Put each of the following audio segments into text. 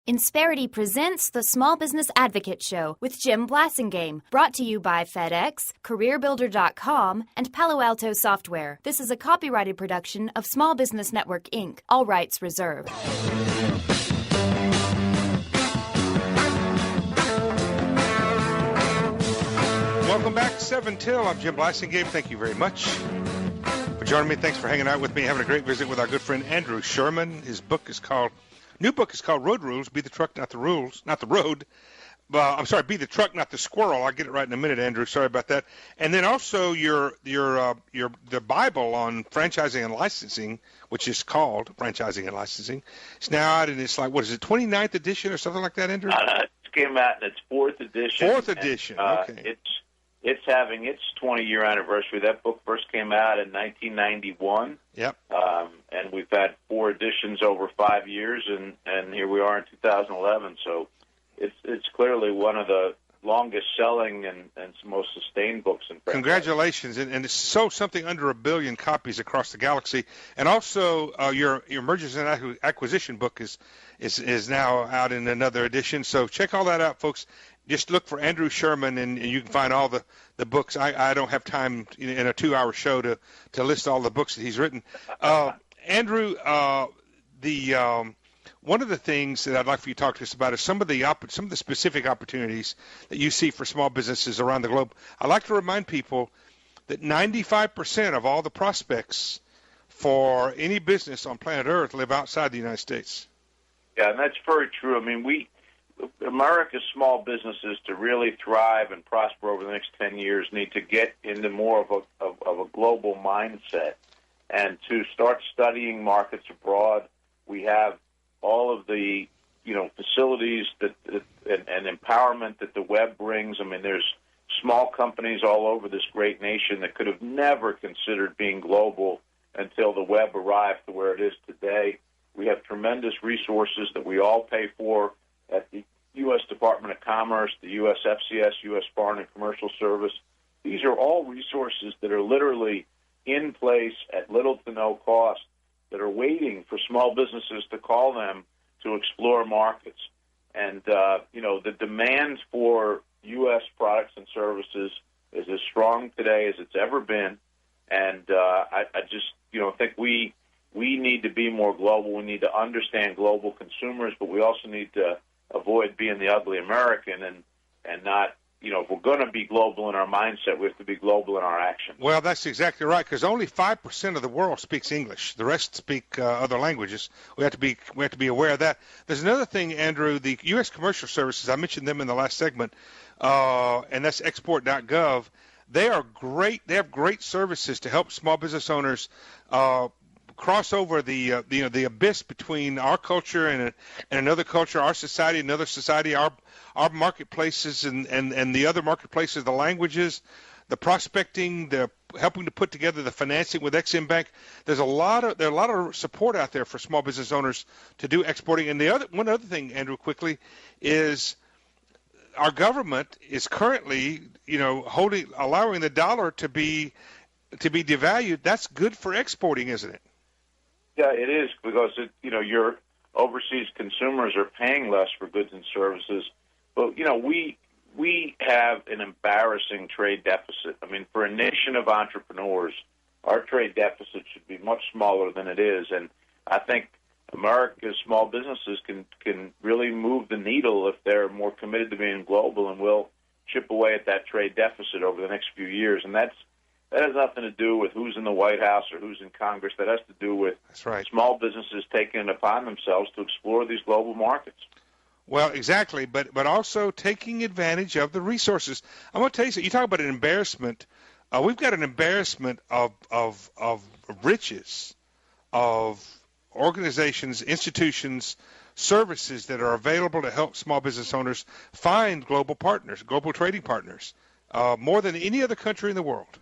Insperity presents the Small Business Advocate Show with Jim Blasingame, brought to you by FedEx, CareerBuilder.com, and Palo Alto Software. This is a copyrighted production of Small Business Network, Inc., all rights reserved. Welcome back, 7 Till. I'm Jim Blasingame. Thank you very much for joining me. Thanks for hanging out with me, having a great visit with our good friend Andrew Sherman. His new book is called Road Rules, Be the Truck, Not the Rules, Not the Road. I'm sorry, Be the Truck, Not the Squirrel. I'll get it right in a minute, Andrew. Sorry about that. And then also the Bible on franchising and licensing, which is called Franchising and Licensing. It's now out, and it's like, what is it, 29th edition or something like that, Andrew? It came out in its 4th edition. 4th edition, okay. It's having its 20-year anniversary. That book first came out in 1991. Yep. And we've had 4 editions over 5 years, and here we are in 2011. So it's clearly one of the longest-selling and most sustained books in print. Congratulations, and it's sold something under 1 billion copies across the galaxy. And also, your mergers and acquisition book is now out in another edition. So check all that out, folks. Just look for Andrew Sherman, and you can find all the books. I don't have time in a 2-hour show to list all the books that he's written. Andrew, one of the things that I'd like for you to talk to us about is some of the specific opportunities that you see for small businesses around the globe. I'd like to remind people that 95% of all the prospects for any business on planet Earth live outside the United States. Yeah, and that's very true. I mean, America's small businesses, to really thrive and prosper over the next 10 years, need to get into more of a global mindset and to start studying markets abroad. We have all of the facilities and empowerment that the web brings. I mean, there's small companies all over this great nation that could have never considered being global until the web arrived to where it is today. We have tremendous resources that we all pay for at the U.S. Department of Commerce, the U.S. FCS, U.S. Foreign and Commercial Service. These are all resources that are literally in place at little to no cost that are waiting for small businesses to call them to explore markets. And, the demand for U.S. products and services is as strong today as it's ever been. And I just, think we need to be more global. We need to understand global consumers, but we also need to avoid being the ugly American and not, if we're going to be global in our mindset, we have to be global in our action. Well, that's exactly right, because only 5% of the world speaks English. The rest speak other languages. We have to be aware of that. There's another thing, Andrew. The U.S. Commercial Services, I mentioned them in the last segment, and that's export.gov. They are great. They have great services to help small business owners cross over the abyss between our culture and another culture, our society, another society, our marketplaces and the other marketplaces, the languages, the prospecting, the helping to put together the financing with Ex-Im Bank. There's a lot of support out there for small business owners to do exporting. And one other thing, Andrew, quickly, is our government is currently allowing the dollar to be devalued. That's good for exporting, isn't it? Yeah, it is, because your overseas consumers are paying less for goods and services. But we have an embarrassing trade deficit. I mean, for a nation of entrepreneurs, our trade deficit should be much smaller than it is. And I think America's small businesses can really move the needle if they're more committed to being global, and will chip away at that trade deficit over the next few years. And that has nothing to do with who's in the White House or who's in Congress. That has to do with small businesses taking it upon themselves to explore these global markets. Well, exactly, but also taking advantage of the resources. I'm going to tell you something. You talk about an embarrassment. We've got an embarrassment of riches, of organizations, institutions, services that are available to help small business owners find global partners, global trading partners, more than any other country in the world.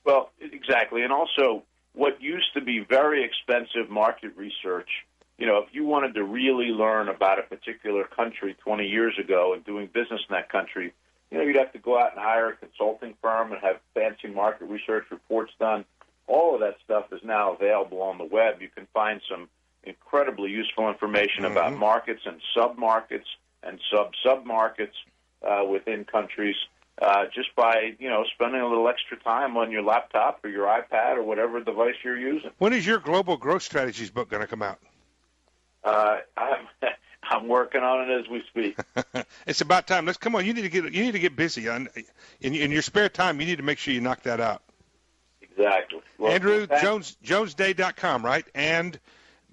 Well, exactly. And also, what used to be very expensive market research, if you wanted to really learn about a particular country 20 years ago and doing business in that country, you'd have to go out and hire a consulting firm and have fancy market research reports done. All of that stuff is now available on the web. You can find some incredibly useful information about markets and sub-markets and sub-markets within countries just by, spending a little extra time on your laptop or your iPad or whatever device you're using. When is your Global Growth Strategies book going to come out? I'm working on it as we speak. It's about time. Come on. You need to get busy. In your spare time, you need to make sure you knock that out. Exactly. Well, Andrew, jonesday.com, right? And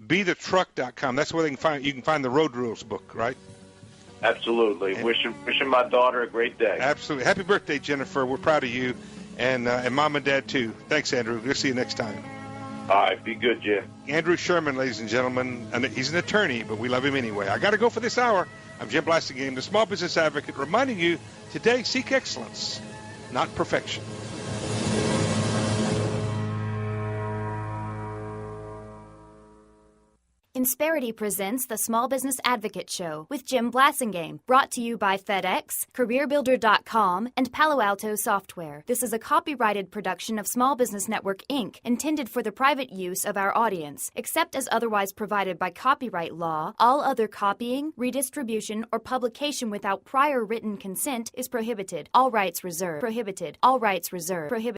bethetruck.com. That's where you can find the Road Rules book, right? Absolutely. And wishing my daughter a great day. Absolutely. Happy birthday, Jennifer. We're proud of you, and Mom and Dad, too. Thanks, Andrew. We'll see you next time. All right. Be good, Jim. Andrew Sherman, ladies and gentlemen. And he's an attorney, but we love him anyway. I got to go for this hour. I'm Jim Blasingame, the Small Business Advocate, reminding you today, seek excellence, not perfection. Insperity presents the Small Business Advocate Show with Jim Blasingame, brought to you by FedEx, CareerBuilder.com, and Palo Alto Software. This is a copyrighted production of Small Business Network, Inc., intended for the private use of our audience. Except as otherwise provided by copyright law, all other copying, redistribution, or publication without prior written consent is prohibited. All rights reserved. Prohibited. All rights reserved. Prohibited.